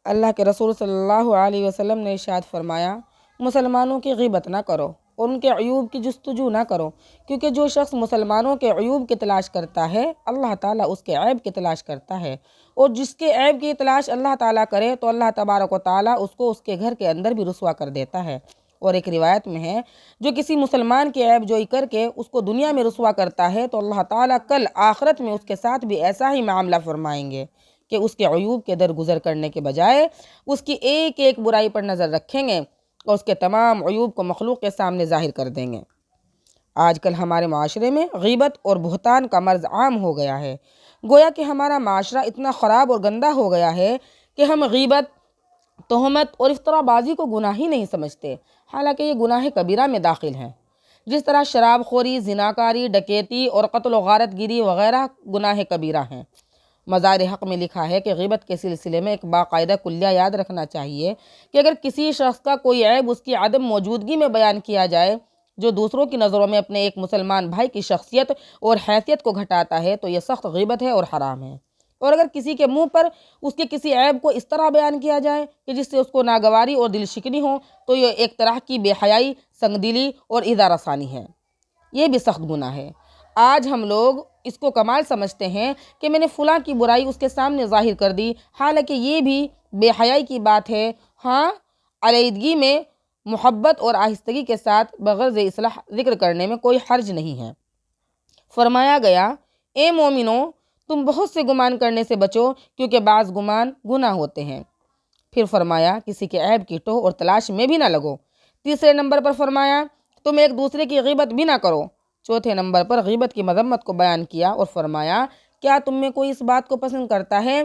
اللہ کے رسول صلی اللہ علیہ وسلم نے ارشاد فرمایا، مسلمانوں کی غیبت نہ کرو اور ان کے عیوب کی جستجو نہ کرو، کیونکہ جو شخص مسلمانوں کے عیوب کی تلاش کرتا ہے اللہ تعالیٰ اس کے عیب کی تلاش کرتا ہے، اور جس کے عیب کی تلاش اللہ تعالیٰ کرے تو اللہ تبارک و تعالیٰ اس کو اس کے گھر کے اندر بھی رسوا کر دیتا ہے۔ اور ایک روایت میں ہے، جو کسی مسلمان کے عیب جوئی کر کے اس کو دنیا میں رسوا کرتا ہے تو اللہ تعالیٰ کل آخرت میں اس کے ساتھ بھی ایسا ہی معاملہ فرمائیں گے کہ اس کے عیوب کے درگزر کرنے کے بجائے اس کی ایک ایک برائی پر نظر رکھیں گے اور اس کے تمام عیوب کو مخلوق کے سامنے ظاہر کر دیں گے۔ آج کل ہمارے معاشرے میں غیبت اور بہتان کا مرض عام ہو گیا ہے۔ گویا کہ ہمارا معاشرہ اتنا خراب اور گندہ ہو گیا ہے کہ ہم غیبت، تہمت اور افتراء بازی کو گناہ ہی نہیں سمجھتے، حالانکہ یہ گناہ کبیرہ میں داخل ہیں۔ جس طرح شراب خوری، زناکاری، ڈکیتی اور قتل و غارت گیری وغیرہ گناہ کبیرہ ہیں۔ مزار حق میں لکھا ہے کہ غیبت کے سلسلے میں ایک باقاعدہ کلیہ یاد رکھنا چاہیے کہ اگر کسی شخص کا کوئی عیب اس کی عدم موجودگی میں بیان کیا جائے جو دوسروں کی نظروں میں اپنے ایک مسلمان بھائی کی شخصیت اور حیثیت کو گھٹاتا ہے تو یہ سخت غیبت ہے اور حرام ہے۔ اور اگر کسی کے منہ پر اس کے کسی عیب کو اس طرح بیان کیا جائے کہ جس سے اس کو ناگواری اور دل شکنی ہو تو یہ ایک طرح کی بے حیائی، سنگ دلی اور ایذا رسانی ہے۔ یہ بھی سخت گناہ ہے۔ آج ہم لوگ اس کو کمال سمجھتے ہیں کہ میں نے فلاں کی برائی اس کے سامنے ظاہر کر دی، حالانکہ یہ بھی بے حیائی کی بات ہے۔ ہاں، علیحدگی میں محبت اور آہستگی کے ساتھ بغرض اصلاح ذکر کرنے میں کوئی حرج نہیں ہے۔ فرمایا گیا، اے مومنو، تم بہت سے گمان کرنے سے بچو کیونکہ بعض گمان گناہ ہوتے ہیں۔ پھر فرمایا، کسی کے عیب کی ٹوہ اور تلاش میں بھی نہ لگو۔ تیسرے نمبر پر فرمایا، تم ایک دوسرے کی غیبت بھی نہ کرو۔ چوتھے نمبر پر غیبت کی مذمت کو بیان کیا اور فرمایا، کیا تم میں کوئی اس بات کو پسند کرتا ہے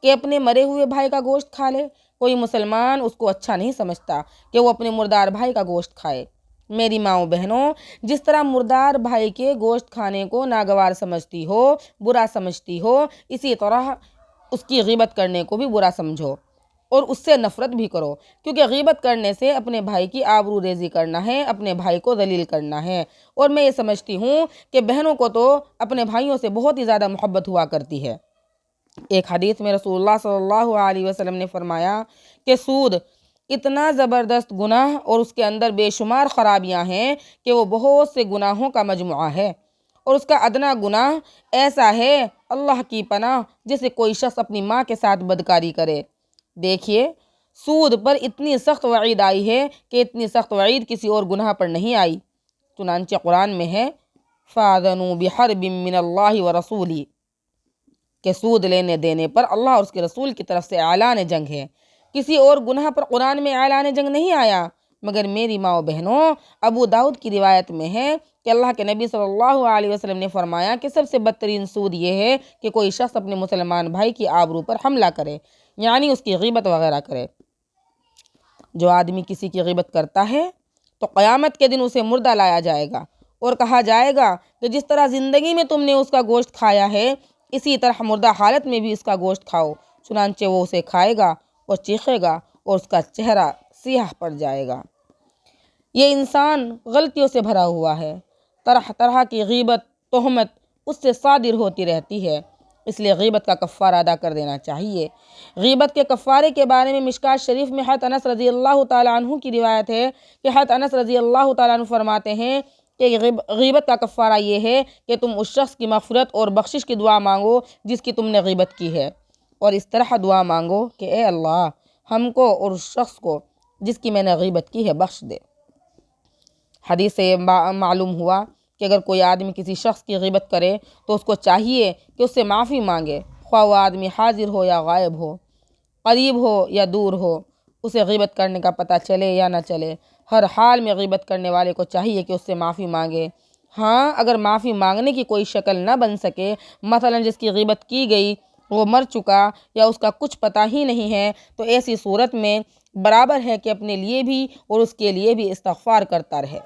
کہ اپنے مرے ہوئے بھائی کا گوشت کھا لے؟ کوئی مسلمان اس کو اچھا نہیں سمجھتا کہ وہ اپنے مردار بھائی کا گوشت کھائے۔ میری ماؤں بہنوں، جس طرح مردار بھائی کے گوشت کھانے کو ناگوار سمجھتی ہو، برا سمجھتی ہو، اسی طرح اس کی غیبت کرنے کو بھی برا سمجھو اور اس سے نفرت بھی کرو، کیونکہ غیبت کرنے سے اپنے بھائی کی آبرو ریزی کرنا ہے، اپنے بھائی کو ذلیل کرنا ہے۔ اور میں یہ سمجھتی ہوں کہ بہنوں کو تو اپنے بھائیوں سے بہت ہی زیادہ محبت ہوا کرتی ہے۔ ایک حدیث میں رسول اللہ صلی اللہ علیہ وسلم نے فرمایا کہ سود اتنا زبردست گناہ اور اس کے اندر بے شمار خرابیاں ہیں کہ وہ بہت سے گناہوں کا مجموعہ ہے، اور اس کا ادنا گناہ ایسا ہے، اللہ کی پناہ، جیسے کوئی شخص اپنی ماں کے ساتھ بدکاری کرے۔ دیکھیے، سود پر اتنی سخت وعید آئی ہے کہ اتنی سخت وعید کسی اور گناہ پر نہیں آئی۔ چنانچہ قرآن میں ہے، فَأَذَنُوا بِحَرْبٍ مِّنَ اللَّهِ وَرَسُولِهِ، کہ سود لینے دینے پر اللہ اور اس کے رسول کی طرف سے اعلان جنگ ہے۔ کسی اور گناہ پر قرآن میں اعلان جنگ نہیں آیا، مگر میری ماں و بہنوں، ابو داؤد کی روایت میں ہے کہ اللہ کے نبی صلی اللہ علیہ وسلم نے فرمایا کہ سب سے بدترین سود یہ ہے کہ کوئی شخص اپنے مسلمان بھائی کی آبرو پر حملہ کرے، یعنی اس کی غیبت وغیرہ کرے۔ جو آدمی کسی کی غیبت کرتا ہے تو قیامت کے دن اسے مردہ لایا جائے گا اور کہا جائے گا کہ جس طرح زندگی میں تم نے اس کا گوشت کھایا ہے اسی طرح مردہ حالت میں بھی اس کا گوشت کھاؤ۔ چنانچہ وہ اسے کھائے گا اور چیخے گا اور اس کا چہرہ سیاہ پڑ جائے گا۔ یہ انسان غلطیوں سے بھرا ہوا ہے، طرح طرح کی غیبت، تہمت اس سے صادر ہوتی رہتی ہے، اس لیے غیبت کا کفارہ ادا کر دینا چاہیے۔ غیبت کے کفارے کے بارے میں مشکوٰۃ شریف میں حضرت انس رضی اللہ تعالیٰ عنہ کی روایت ہے کہ حضرت انس رضی اللہ تعالیٰ عنہ فرماتے ہیں کہ غیبت کا کفارہ یہ ہے کہ تم اس شخص کی مغفرت اور بخشش کی دعا مانگو جس کی تم نے غیبت کی ہے، اور اس طرح دعا مانگو کہ اے اللہ، ہم کو اور اس شخص کو جس کی میں نے غیبت کی ہے بخش دے۔ حدیث سے معلوم ہوا کہ اگر کوئی آدمی کسی شخص کی غیبت کرے تو اس کو چاہیے کہ اس سے معافی مانگے، خواہ وہ آدمی حاضر ہو یا غائب ہو، قریب ہو یا دور ہو، اسے غیبت کرنے کا پتہ چلے یا نہ چلے، ہر حال میں غیبت کرنے والے کو چاہیے کہ اس سے معافی مانگے۔ ہاں، اگر معافی مانگنے کی کوئی شکل نہ بن سکے، مثلا جس کی غیبت کی گئی وہ مر چکا یا اس کا کچھ پتہ ہی نہیں ہے، تو ایسی صورت میں برابر ہے کہ اپنے لیے بھی اور اس کے لیے بھی استغفار کرتا رہے۔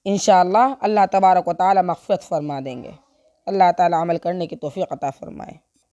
انشاءاللہ اللہ تبارک و تعالی مغفرت فرما دیں گے۔ اللہ تعالی عمل کرنے کی توفیق عطا فرمائے۔